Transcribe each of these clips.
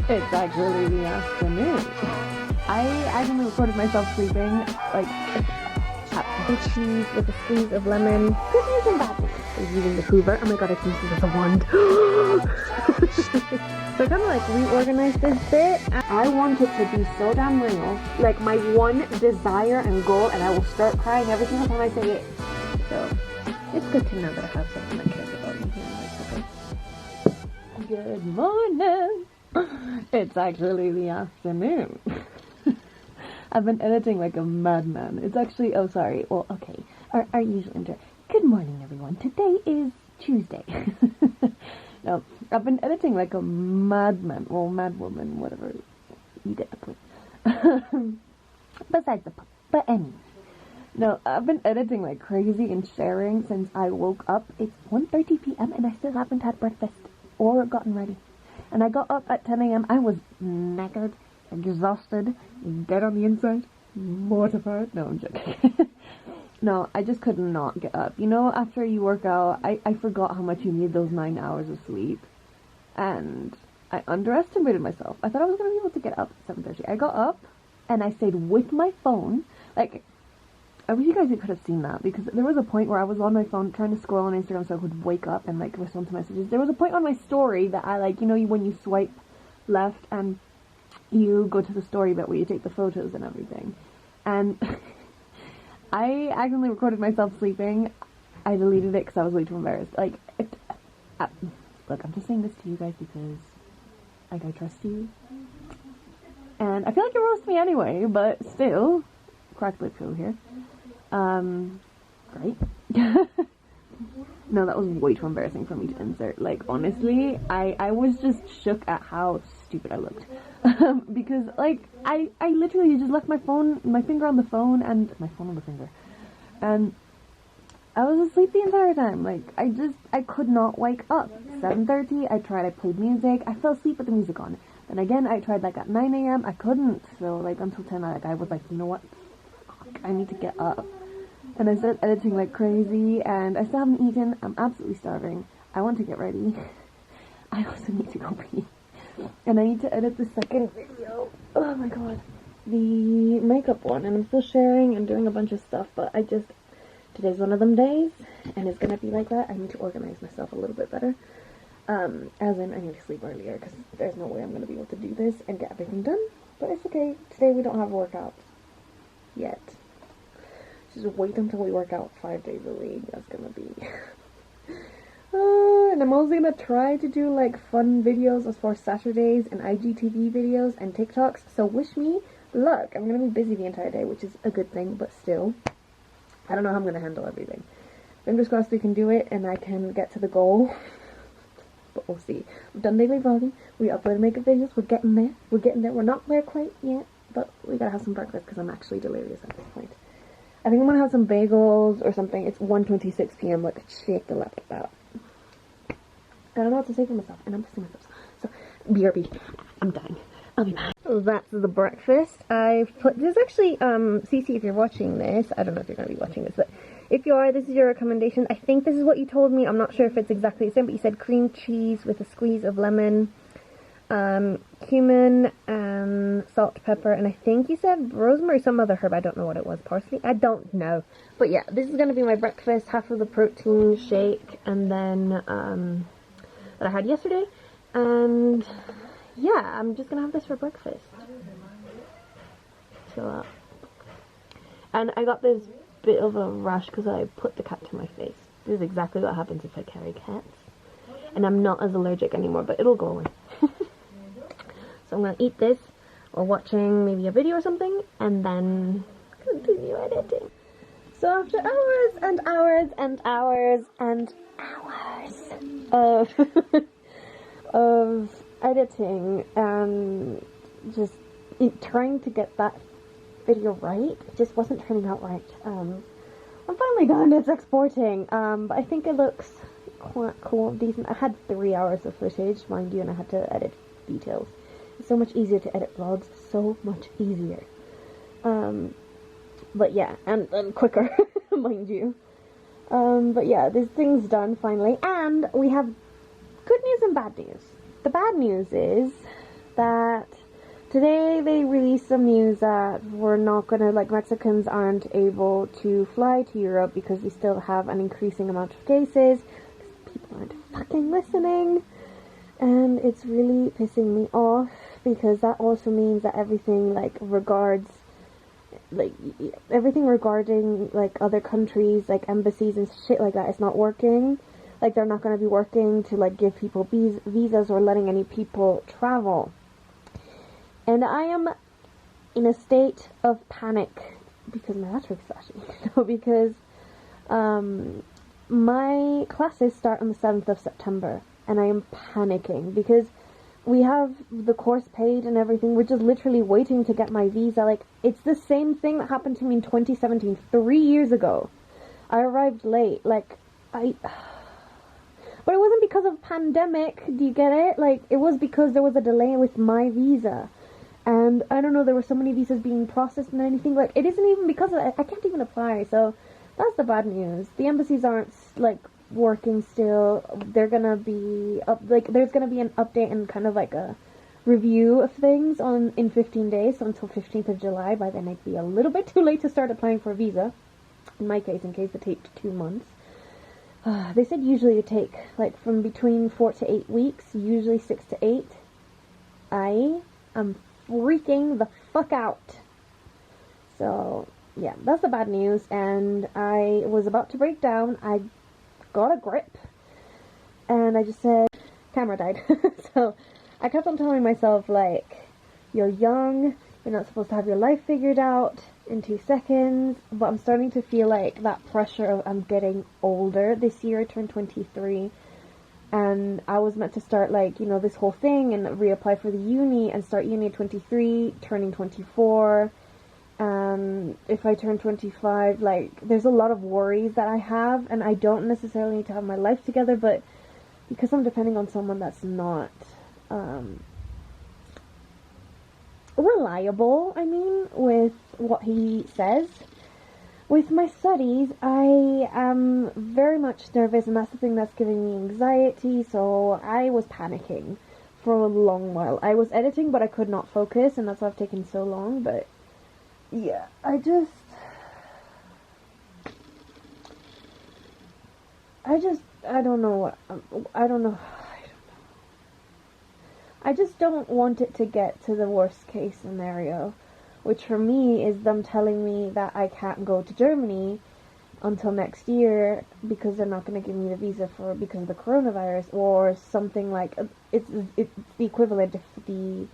It's actually the afternoon. I accidentally recorded myself sleeping, like, cheese with a squeeze of lemon. Good news and bad news. I was using the Hoover. Oh my god, I can use it as a wand. So I kind of like reorganized this bit. I want it to be so damn real. Like my one desire and goal, and I will start crying every single time I say it. So it's good to know that I have someone that cares about me here. Like, okay. Good morning. It's actually the afternoon. I've been editing like a madman. It's actually, oh sorry, well okay, our usual intro. Good morning everyone, today is Tuesday. No, I've been editing like a madman, well madwoman, whatever, you get the point. Besides the point, but anyway. No, I've been editing like crazy and sharing since I woke up. It's 1:30 p.m. and I still haven't had breakfast or gotten ready. And I got up at 10 a.m. I was knackered, exhausted, dead on the inside, mortified. No, I'm joking. No, I just could not get up. You know, after you work out, I forgot how much you need those 9 hours of sleep. And I underestimated myself. I thought I was going to be able to get up at 7:30. I got up, and I stayed with my phone. Like, I wish you guys could have seen that, because there was a point where I was on my phone trying to scroll on Instagram so I could wake up and, like, respond to messages. There was a point on my story that I, like, you know, when you swipe left and you go to the story bit where you take the photos and everything. And I accidentally recorded myself sleeping. I deleted it because I was way too embarrassed. Like, look, I'm just saying this to you guys because, like, I trust you. And I feel like you roast me anyway, but still, crack lip show here. Great. No, that was way too embarrassing for me to insert. Like, honestly, I was just shook at how stupid I looked. Because, like, I literally just left my finger on the phone, and my phone on the finger. And I was asleep the entire time. Like, I could not wake up. 7:30, I played music. I fell asleep with the music on. Then again, I tried, like, at 9 a.m. I couldn't. So, like, until 10, I was like, you know what? Fuck, I need to get up. And I started editing like crazy, and I still haven't eaten. I'm absolutely starving. I want to get ready. I also need to go pee. And I need to edit the second video. Oh my god. The makeup one. And I'm still sharing and doing a bunch of stuff, but today's one of them days, and it's gonna be like that. I need to organize myself a little bit better. As in, I need to sleep earlier, because there's no way I'm gonna be able to do this and get everything done. But it's okay. Today we don't have a workout. Yet. Just wait until we work out 5 days a week. That's gonna be... and I'm also gonna try to do, like, fun videos as for Saturdays and IGTV videos and TikToks. So wish me luck. I'm gonna be busy the entire day, which is a good thing, but still. I don't know how I'm gonna handle everything. Fingers crossed we can do it and I can get to the goal. But we'll see. We've done daily vlogging. We uploaded makeup videos. We're getting there. We're getting there. We're not there quite yet, but we gotta have some breakfast because I'm actually delirious at this point. I think I'm gonna have some bagels or something. It's 1:26 p.m. Like, shake the laptop out. I don't know what to say for myself, and I'm pissing myself. So, BRB. I'm dying. I'll be back. That's the breakfast. I've put, there's actually, Cece, if you're watching this, I don't know if you're gonna be watching this, but if you are, this is your recommendation. I think this is what you told me. I'm not sure if it's exactly the same, but you said cream cheese with a squeeze of lemon, cumin, and salt, pepper, and I think you said rosemary, some other herb. I don't know what it was. Parsley? I don't know. But yeah, this is going to be my breakfast. Half of the protein shake, and then, that I had yesterday. And yeah, I'm just going to have this for breakfast. Chill out. And I got this bit of a rash because I put the cat to my face. This is exactly what happens if I carry cats. And I'm not as allergic anymore, but it'll go away. So I'm going to eat this or watching maybe a video or something and then continue editing. So after hours and hours and hours and hours of editing and just trying to get that video right, it just wasn't turning out right. I'm finally done. It's exporting. But I think it looks quite cool, decent. I had 3 hours of footage, mind you, and I had to edit details. It's so much easier to edit vlogs, so much easier. But yeah, and quicker, mind you. But yeah, this thing's done finally, and we have good news and bad news. The bad news is that today they released some news that we're not gonna, like, Mexicans aren't able to fly to Europe because we still have an increasing amount of cases. People aren't fucking listening. And it's really pissing me off because that also means that everything, like, everything regarding, like, other countries, like, embassies and shit like that is not working. Like, they're not going to be working to, like, give people visas or letting any people travel. And I am in a state of panic because my battery's flashing. Because my classes start on the 7th of September. And I am panicking because we have the course paid and everything. We're just literally waiting to get my visa. Like, it's the same thing that happened to me in 2017, 3 years ago. I arrived late. But it wasn't because of pandemic, do you get it? Like, it was because there was a delay with my visa. And, I don't know, there were so many visas being processed and anything. Like, it isn't even because of that. I can't even apply, so that's the bad news. The embassies aren't, like, working still. They're gonna be there's gonna be an update and kind of like a review of things in 15 days, so until 15th of July. By then it'd be a little bit too late to start applying for a visa. In my case, it takes 2 months. They said usually it take like from between 4 to 8 weeks, usually 6 to 8. I am freaking the fuck out. So yeah, that's the bad news, and I was about to break down. I got a grip, and I just said, camera died. So I kept on telling myself, like, you're young, you're not supposed to have your life figured out in 2 seconds. But I'm starting to feel like that pressure of I'm getting older. This year I turned 23, and I was meant to start, like, you know, this whole thing and reapply for the uni and start uni at 23, turning 24. If I turn 25, like, there's a lot of worries that I have, and I don't necessarily need to have my life together, but because I'm depending on someone that's not, reliable, with what he says. With my studies, I am very much nervous, and that's the thing that's giving me anxiety, so I was panicking for a long while. I was editing, but I could not focus, and that's why I've taken so long, but yeah, I don't know. I just don't want it to get to the worst case scenario, which for me is them telling me that I can't go to Germany until next year because they're not going to give me the visa because of the coronavirus, or something like, it's the equivalent if the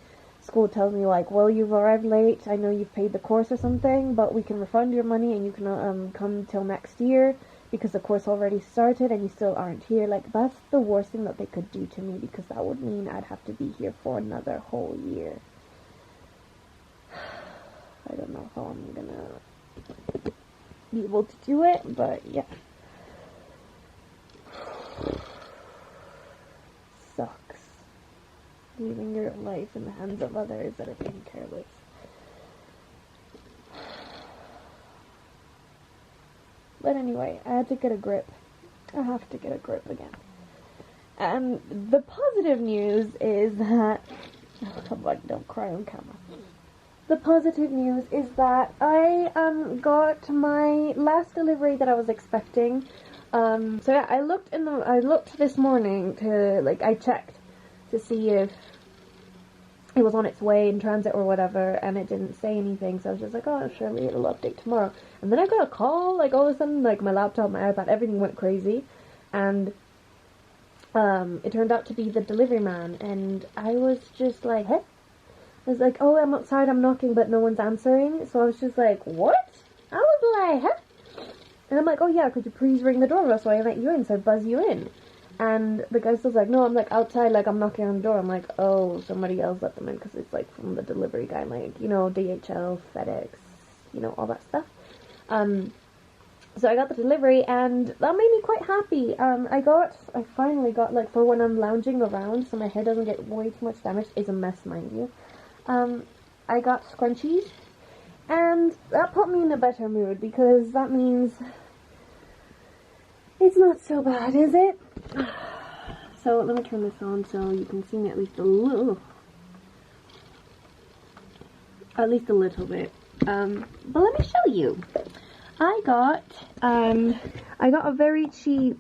school tells me, like, well, you've arrived late, I know you've paid the course or something, but we can refund your money and you can come till next year because the course already started and you still aren't here. Like, that's the worst thing that they could do to me, because that would mean I'd have to be here for another whole year. I don't know how I'm gonna be able to do it, but yeah. Sucks. Leaving your life in the hands of others that are being careless. But anyway, I had to get a grip. I have to get a grip again. And the positive news is that... Oh, come on, don't cry on camera. The positive news is that I got my last delivery that I was expecting. So yeah, I looked this morning to, like, I checked to see if it was on its way in transit or whatever, and it didn't say anything, so I was just like, oh, surely it'll update tomorrow. And then I got a call, like, all of a sudden, like, my laptop, my iPad, everything went crazy, and it turned out to be the delivery man, and I was just like, hey? I was like, oh, I'm outside, I'm knocking, but no one's answering, so I was just like, what? I was like, huh? And I'm like, oh yeah, could you please ring the doorbell so I let you in, so I buzz you in. And the guy's still like, no, I'm, like, outside, like, I'm knocking on the door. I'm like, oh, somebody else let them in, because it's, like, from the delivery guy, like, you know, DHL, FedEx, you know, all that stuff. So I got the delivery, and that made me quite happy. I finally got, like, for when I'm lounging around, so my hair doesn't get way too much damaged. It's a mess, mind you. I got scrunchies, and that put me in a better mood, because that means it's not so bad, is it? So let me turn this on so you can see me at least a little. At least a little bit. But let me show you. I got a very cheap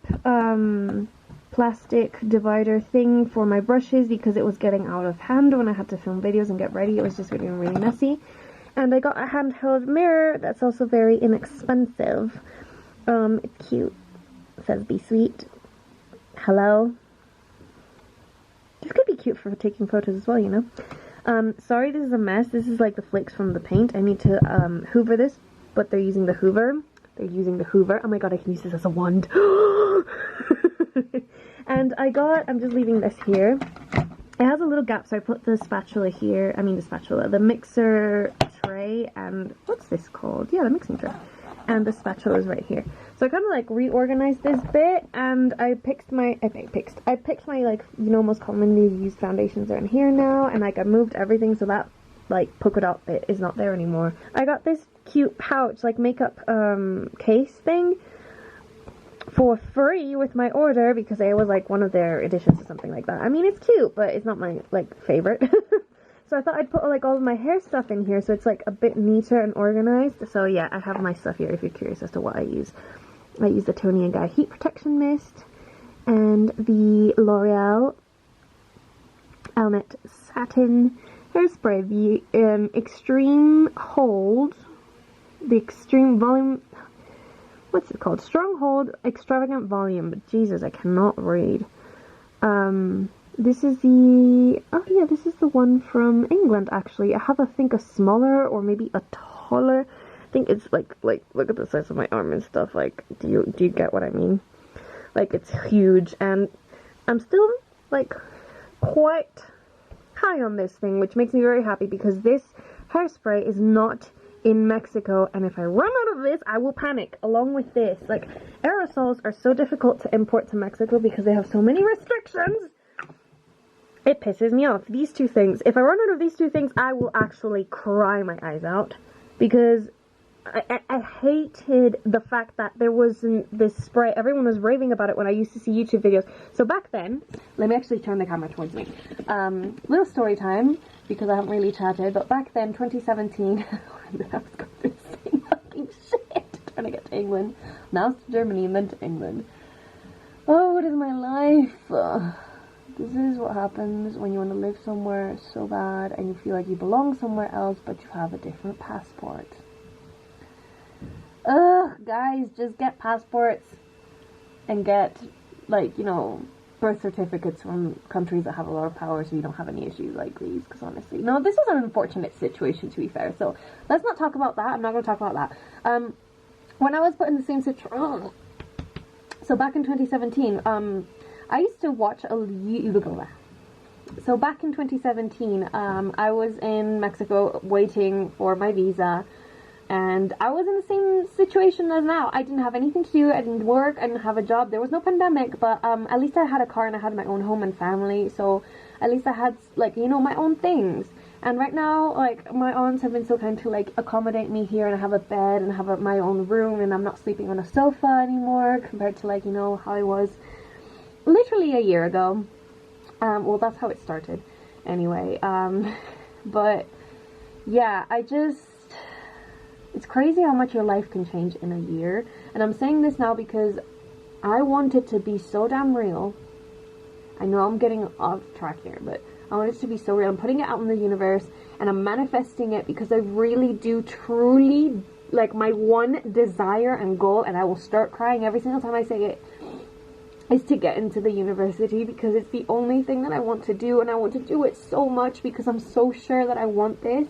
plastic divider thing for my brushes because it was getting out of hand when I had to film videos and get ready. It was just getting really messy. And I got a handheld mirror that's also very inexpensive. It's cute. It says be sweet. Hello. This could be cute for taking photos as well, you know. Sorry this is a mess. This is like the flakes from the paint. I need to hoover this, but they're using the hoover. Oh my god, I can use this as a wand. And I'm just leaving this here. It has a little gap, so I put the spatula here. The mixer tray, and what's this called? Yeah, the mixing tray. And the spatula is right here. So I kind of like reorganized this bit, and I picked my like, you know, most commonly used foundations are in here now, and like I moved everything so that like polka dot bit is not there anymore. I got this cute pouch, like makeup case thing for free with my order because it was like one of their editions or something like that. I mean, it's cute, but it's not my like favorite. So I thought I'd put like all of my hair stuff in here so it's like a bit neater and organized. So yeah, I have my stuff here if you're curious as to what I use. I use the Toni & Guy Heat Protection Mist and the L'Oreal Alnet Satin Hairspray. The Extreme Hold, the Extreme Volume, what's it called? Stronghold Extravagant Volume. But Jesus, I cannot read. This is this is the one from England, actually. I have, I think, a smaller or maybe a taller. I think it's like look at the size of my arm and stuff. Like, do you get what I mean? Like, it's huge, and I'm still like quite high on this thing, which makes me very happy because this hairspray is not in Mexico, and if I run out of this, I will panic. Along with this, like, aerosols are so difficult to import to Mexico because they have so many restrictions. It pisses me off. These two things. If I run out of these two things, I will actually cry my eyes out. Because I hated the fact that there wasn't this spray. Everyone was raving about it when I used to see YouTube videos. So back then, let me actually turn the camera towards me. Little story time, because I haven't really chatted. But back then, 2017, I was going through the same fucking shit. Trying to get to England. Now to Germany and then to England. Oh, what is my life? This is what happens when you want to live somewhere so bad and you feel like you belong somewhere else, but you have a different passport. Ugh, guys, just get passports and get, like, you know, birth certificates from countries that have a lot of power so you don't have any issues like these, because honestly, no, this is an unfortunate situation, to be fair, so let's not talk about that. I'm not going to talk about that. When I was put in the same situation, so back in 2017, I used to watch so back in 2017, I was in Mexico waiting for my visa, and I was in the same situation as now. I didn't have anything to do, I didn't work, I didn't have a job, there was no pandemic, but at least I had a car and I had my own home and family, so at least I had, like, you know, my own things. And right now, like, my aunts have been so kind to, like, accommodate me here, and I have a bed and I have my own room, and I'm not sleeping on a sofa anymore compared to, like, you know, how I was literally a year ago. Well, that's how it started anyway. But yeah, it's crazy how much your life can change in a year. And I'm saying this now because I want it to be so damn real. I know I'm getting off track here, but I want it to be so real. I'm putting it out in the universe and I'm manifesting it because I really do truly, like, my one desire and goal, and I will start crying every single time I say it, is to get into the university, because it's the only thing that I want to do, and I want to do it so much because I'm so sure that I want this,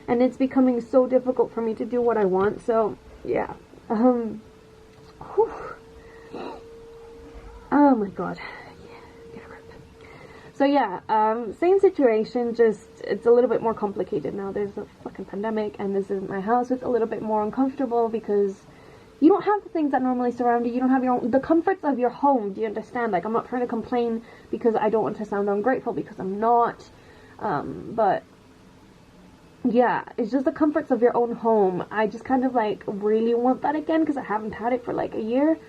and it's becoming so difficult for me to do what I want. So yeah, oh my god, yeah, so yeah, same situation, just it's a little bit more complicated now. There's a fucking pandemic and this isn't my house. It's a little bit more uncomfortable because you don't have the things that normally surround you. You don't have the comforts of your home. Do you understand? Like, I'm not trying to complain because I don't want to sound ungrateful, because I'm not. But yeah, it's just the comforts of your own home. I just kind of, like, really want that again because I haven't had it for like a year.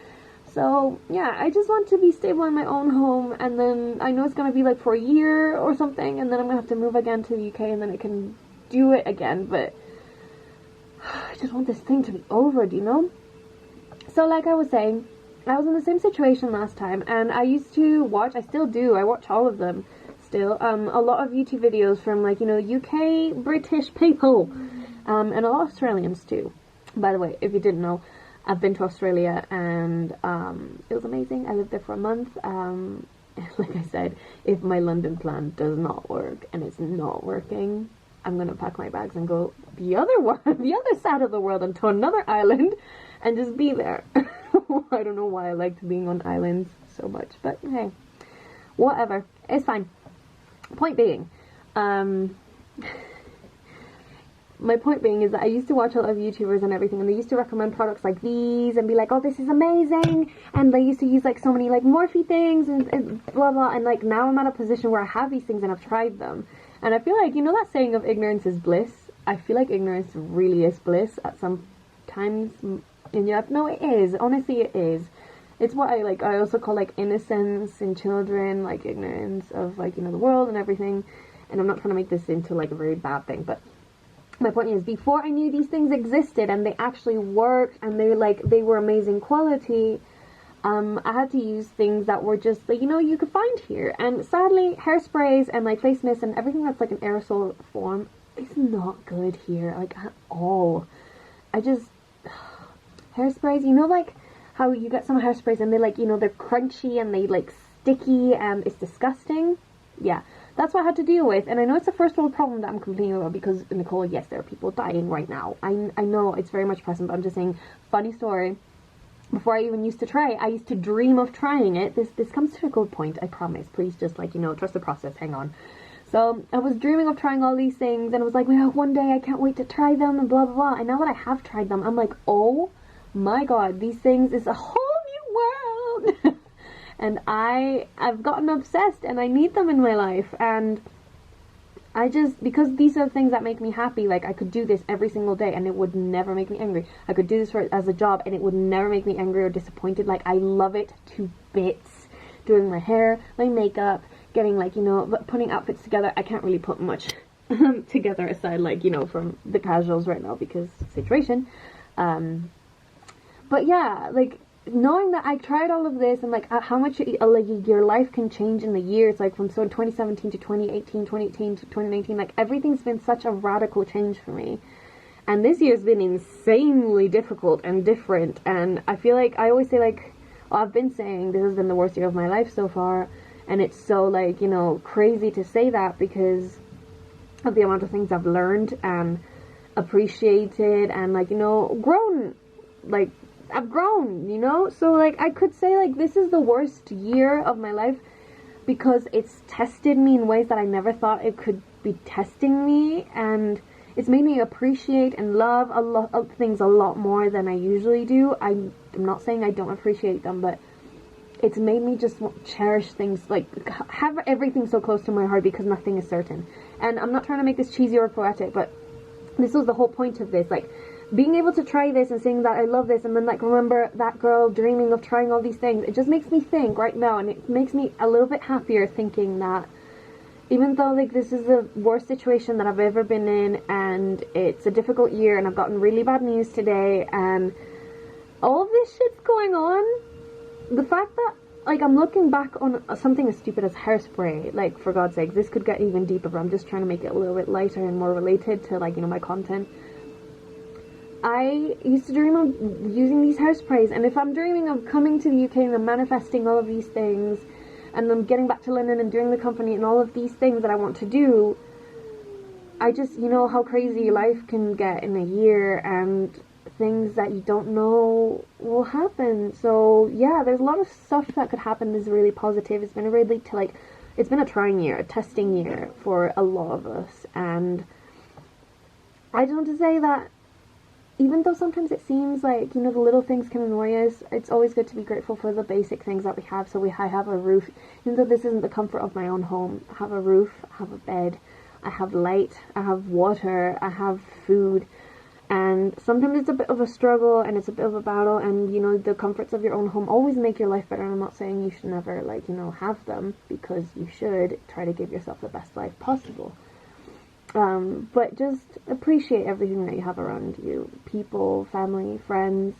So yeah, I just want to be stable in my own home, and then I know it's gonna be like for a year or something, and then I'm gonna have to move again to the UK, and then it can do it again, but I just want this thing to be over, do you know? So like I was saying, I was in the same situation last time, and I used to watch, I still do, I watch all of them still, a lot of YouTube videos from, like, you know, UK, British people, and a lot of Australians too. By the way, if you didn't know, I've been to Australia, and it was amazing. I lived there for a month. Like I said, if my London plan does not work, and it's not working, I'm gonna pack my bags and go the other side of the world, onto another island, and just be there. I don't know why I liked being on islands so much, but hey, whatever, it's fine. Point being, my point being is that I used to watch a lot of YouTubers and everything, and they used to recommend products like these and be like, oh, this is amazing, and they used to use like so many like Morphe things and blah blah, and like now I'm at a position where I have these things and I've tried them, and I feel like, you know that saying of ignorance is bliss? I feel like ignorance really is bliss at some times in your life. No, it is, honestly it is. It's what I also call like innocence in children, like ignorance of, like, you know, the world and everything, and I'm not trying to make this into like a very bad thing, but my point is, before I knew these things existed and they actually worked and they were amazing quality, I had to use things that were just like, you know, you could find here. And sadly, hairsprays and like face mist and everything that's like an aerosol form is not good here, like at all. Hairsprays, you know, like how you get some hairsprays and they like, you know, they're crunchy and they like sticky and it's disgusting. Yeah. That's what I had to deal with, and I know it's a first world problem that I'm complaining about because, Nicolle, yes, there are people dying right now. I know it's very much present, but I'm just saying, funny story, before I even used to try, I used to dream of trying it. This comes to a good point, I promise. Please just, like, you know, trust the process, hang on. So, I was dreaming of trying all these things, and I was like, well, one day I can't wait to try them, and blah, blah, blah. And now that I have tried them, I'm like, oh my god, these things is a whole new world! And I've gotten obsessed, and I need them in my life, and because these are things that make me happy, like, I could do this every single day, and it would never make me angry. I could do this as a job, and it would never make me angry or disappointed. Like, I love it to bits. Doing my hair, my makeup, getting, like, you know, putting outfits together. I can't really put much together aside, like, you know, from the casuals right now, because situation. But yeah, like, knowing that I tried all of this and like how much like your life can change in the years, like from 2017 to 2018, 2018 to 2019, like everything's been such a radical change for me. And this year's been insanely difficult and different, and I feel like I always say, like, well, I've been saying this has been the worst year of my life so far, and it's so, like, you know, crazy to say that because of the amount of things I've learned and appreciated and, like, you know, grown, like, I've grown, you know? So, like, I could say, like, this is the worst year of my life because it's tested me in ways that I never thought it could be testing me, and it's made me appreciate and love a lot of things a lot more than I usually do. I'm not saying I don't appreciate them, but it's made me just cherish things, like, have everything so close to my heart because nothing is certain. And I'm not trying to make this cheesy or poetic, but this was the whole point of this, like, being able to try this and saying that I love this, and then, like, remember that girl dreaming of trying all these things. It just makes me think right now, and it makes me a little bit happier thinking that even though, like, this is the worst situation that I've ever been in, and it's a difficult year, and I've gotten really bad news today, and all of this shit's going on, the fact that, like, I'm looking back on something as stupid as hairspray, like, for God's sake, this could get even deeper, but I'm just trying to make it a little bit lighter and more related to, like, you know, my content. I used to dream of using these hairsprays, and if I'm dreaming of coming to the UK and I'm manifesting all of these things, and I'm getting back to London and doing the company and all of these things that I want to do, I just, you know how crazy life can get in a year, and things that you don't know will happen. So yeah, there's a lot of stuff that could happen that's really positive. It's been a really, it's been a trying year, a testing year for a lot of us, and I just want to say that even though sometimes it seems like, you know, the little things can annoy us, it's always good to be grateful for the basic things that we have. So I have a roof, even though this isn't the comfort of my own home. I have a roof, I have a bed, I have light, I have water, I have food. And sometimes it's a bit of a struggle and it's a bit of a battle, and, you know, the comforts of your own home always make your life better. And I'm not saying you should never, like, you know, have them, because you should try to give yourself the best life possible. But just appreciate everything that you have around you. People, family, friends.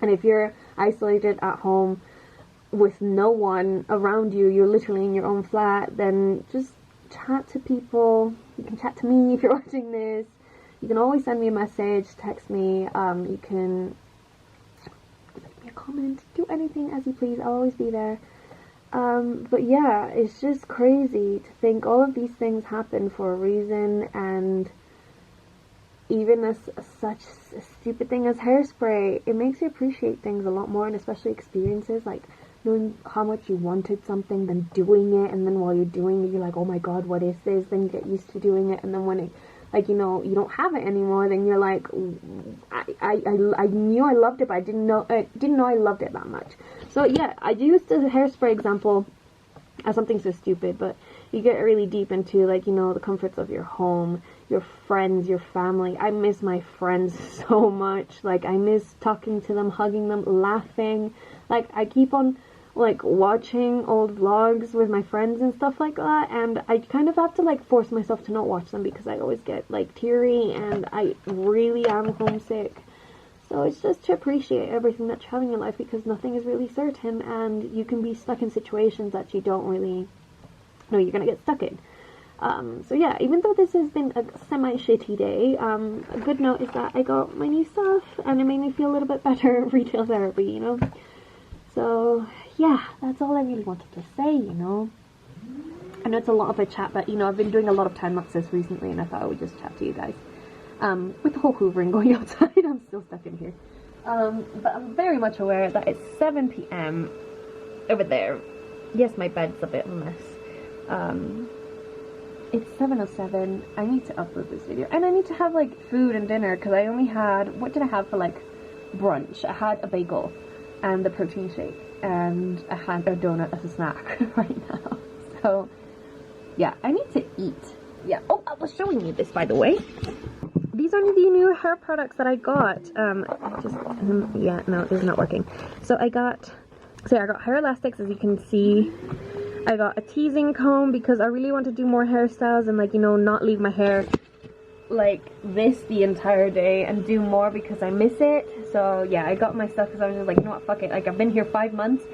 And if you're isolated at home with no one around you, you're literally in your own flat, then just chat to people. You can chat to me if you're watching this. You can always send me a message, text me. You can leave me a comment. Do anything as you please. I'll always be there. But yeah, it's just crazy to think all of these things happen for a reason, and even as such a stupid thing as hairspray, it makes you appreciate things a lot more, and especially experiences, like knowing how much you wanted something, then doing it, and then while you're doing it, you're like, oh my god, what is this? Then you get used to doing it, and then when it, like, you know, you don't have it anymore, then you're like, I knew I loved it, but I didn't know I loved it that much. So yeah, I used the hairspray example as something so stupid, but you get really deep into, like, you know, the comforts of your home, your friends, your family. I miss my friends so much. Like, I miss talking to them, hugging them, laughing. Like, I keep on, like, watching old vlogs with my friends and stuff like that, and I kind of have to, like, force myself to not watch them because I always get, like, teary, and I really am homesick. So it's just to appreciate everything that you have in your life, because nothing is really certain, and you can be stuck in situations that you don't really know you're gonna get stuck in. So yeah, even though this has been a semi-shitty day, a good note is that I got my new stuff, and it made me feel a little bit better at retail therapy, you know? So yeah, that's all I really wanted to say, you know? I know it's a lot of a chat, but, you know, I've been doing a lot of time lapses recently, and I thought I would just chat to you guys. With the whole hoovering going outside, I'm still stuck in here. But I'm very much aware that it's 7 p.m. over there. Yes, my bed's a bit of a mess. It's 7:07. I need to upload this video. And I need to have, like, food and dinner, because I only had, what did I have for, like, brunch? I had a bagel and the protein shake, and I had a donut as a snack right now. So, yeah, I need to eat. Yeah, oh, I was showing you this, by the way. These are the new hair products that I got. Yeah, no, this is not working. So I got hair elastics, as you can see. I got a teasing comb because I really want to do more hairstyles and, like, you know, not leave my hair like this the entire day and do more because I miss it. So yeah, I got my stuff because I was just like, you know what, fuck it. Like, I've been here 5 months.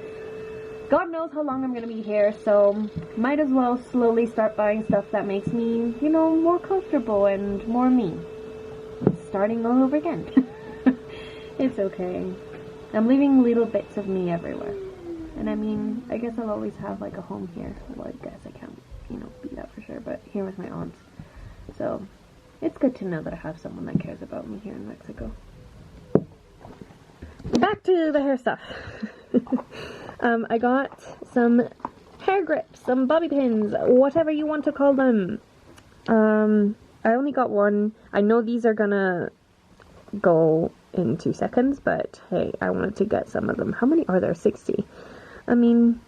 God knows how long I'm gonna be here, so might as well slowly start buying stuff that makes me, you know, more comfortable and more me. Starting all over again. It's okay. I'm leaving little bits of me everywhere. And I mean, I guess I'll always have, like, a home here. Well, I guess I can't, you know, be that for sure, but here with my aunts. So, it's good to know that I have someone that cares about me here in Mexico. Back to the hair stuff. I got some hair grips, some bobby pins, whatever you want to call them. I only got one. I know these are gonna go in 2 seconds, but hey, I wanted to get some of them. How many are there? 60. I mean,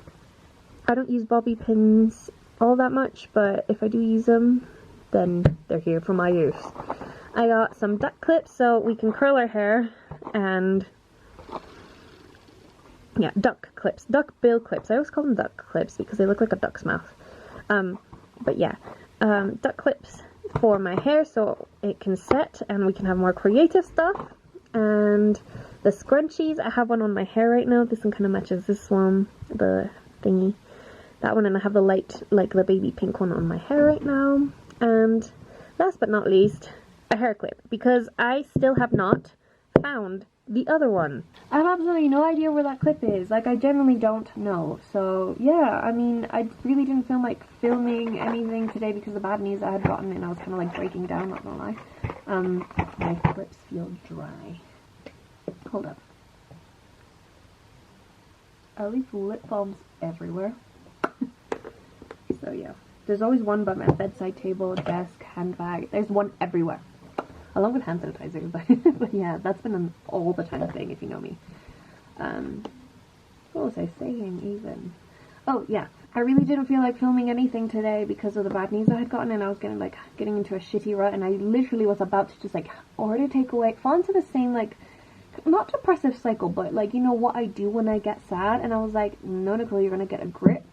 I don't use bobby pins all that much, but if I do use them, then they're here for my use. I got some duck clips so we can curl our hair, and yeah, duck clips, duck bill clips. I always call them duck clips because they look like a duck's mouth. But yeah, duck clips for my hair so it can set and we can have more creative stuff. And the scrunchies, I have one on my hair right now. This one kind of matches this one, the thingy. That one, and I have the light, like the baby pink one on my hair right now. And last but not least, a hair clip, because I still have not found the other one. I have absolutely no idea where that clip is. Like, I genuinely don't know. So yeah, I mean, I really didn't feel like filming anything today because of the bad news I had gotten, and I was kind of like breaking down, not gonna lie. My clips feel dry. Hold up. I leave lip balms everywhere. So yeah, there's always one by my bedside table, desk, handbag. There's one everywhere. Along with hand sanitizer, but yeah, that's been an all the time thing, if you know me. What was I saying even? Oh yeah, I really didn't feel like filming anything today because of the bad news I had gotten, and I was getting into a shitty rut, and I literally was about to just like order takeaway, fall into the same like, not depressive cycle, but like, you know what I do when I get sad, and I was like, no, Nicole, you're gonna get a grip.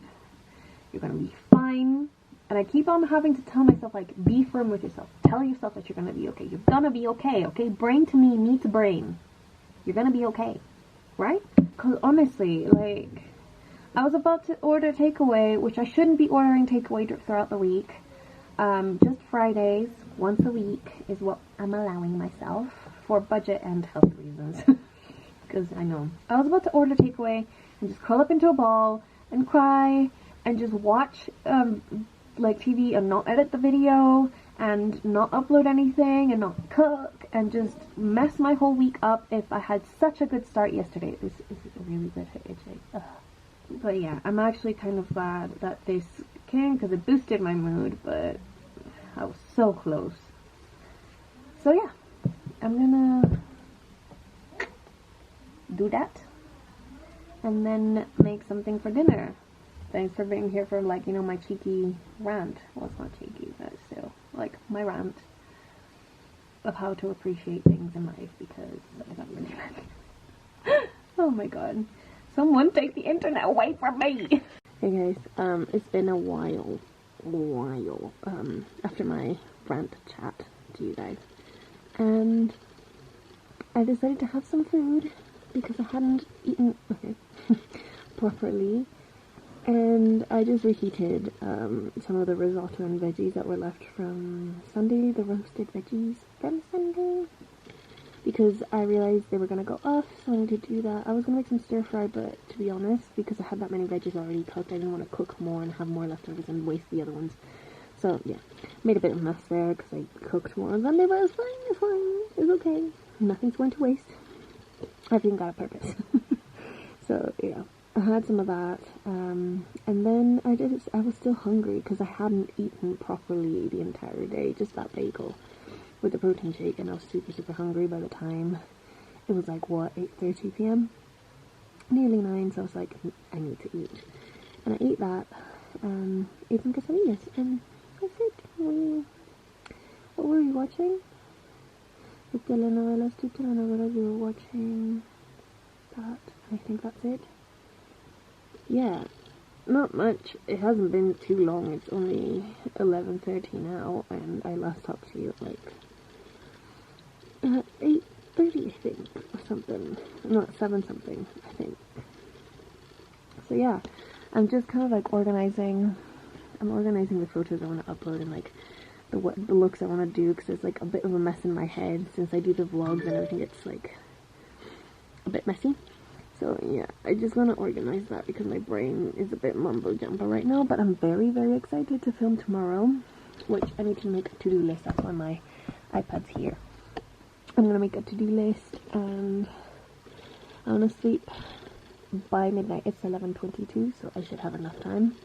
You're gonna be fine. And I keep on having to tell myself, like, be firm with yourself. Tell yourself that you're gonna be okay. You're gonna be okay, okay? Brain to me to brain. You're gonna be okay, right? Because honestly, like, I was about to order takeaway, which I shouldn't be ordering takeaway throughout the week. Just Fridays, once a week, is what I'm allowing myself for budget and health reasons. Because I know. I was about to order takeaway and just curl up into a ball and cry and just watch, like, TV and not edit the video and not upload anything and not cook and just mess my whole week up if I had such a good start yesterday. This is a really bad itchy. But yeah, I'm actually kind of glad that this came because it boosted my mood, but I was so close. So yeah, I'm gonna do that and then make something for dinner. Thanks for being here for, like, you know, my cheeky rant. Well, it's not cheeky, but still, like, my rant of how to appreciate things in life because I got really mad. Oh my god. Someone take the internet away from me! Hey guys, it's been a while, after my rant chat to you guys. And I decided to have some food because I hadn't eaten properly. And I just reheated some of the risotto and veggies that were left from Sunday, the roasted veggies from Sunday. Because I realized they were going to go off, so I needed to do that. I was going to make some stir fry, but to be honest, because I had that many veggies already cooked, I didn't want to cook more and have more leftovers and waste the other ones. So yeah, made a bit of a mess there because I cooked more on Sunday, but it's fine, it's okay. Nothing's going to waste. Everything got a purpose. So yeah. I had some of that, and then I was still hungry because I hadn't eaten properly the entire day, just that bagel with the protein shake, and I was super hungry by the time it was like, what, 8:30 p.m? Nearly 9, so I was like, I need to eat. And I ate that, ate some quesadillas, and that's it. What were we watching? The telenovelas, 2 telenovelas, we were watching that, I think that's it. Yeah, not much. It hasn't been too long. It's only 11:30 now, and I last talked to you at like 8:30, I think, or something. Not 7 something, I think. So yeah, I'm just kind of like organizing. I'm organizing the photos I want to upload and like the looks I want to do because there's like a bit of a mess in my head since I do the vlogs and everything. It's like a bit messy. So yeah, I just want to organize that because my brain is a bit mumbo-jumbo right now, but I'm very excited to film tomorrow, which I need to make a to-do list up on my iPads here. I'm going to make a to-do list, and I want to sleep by midnight. It's 11:22, so I should have enough time.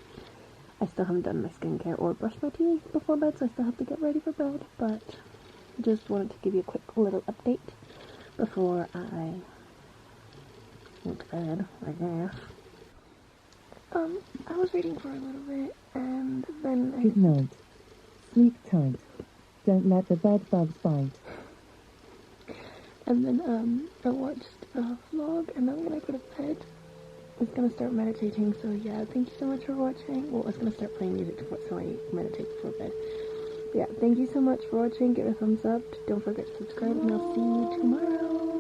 I still haven't done my skincare or brushed my teeth before bed, so I still have to get ready for bed, but just wanted to give you a quick little update before I went to bed, I guess. I was reading for a little bit, and then Good night. Sleep tight. Don't let the bed bugs bite. And then, I watched a vlog, and I'm gonna go to bed. I was gonna start meditating, so yeah, thank you so much for watching. Well, I was gonna start playing music so I meditate before bed. But yeah, thank you so much for watching. Give it a thumbs up. Don't forget to subscribe, and I'll see you tomorrow.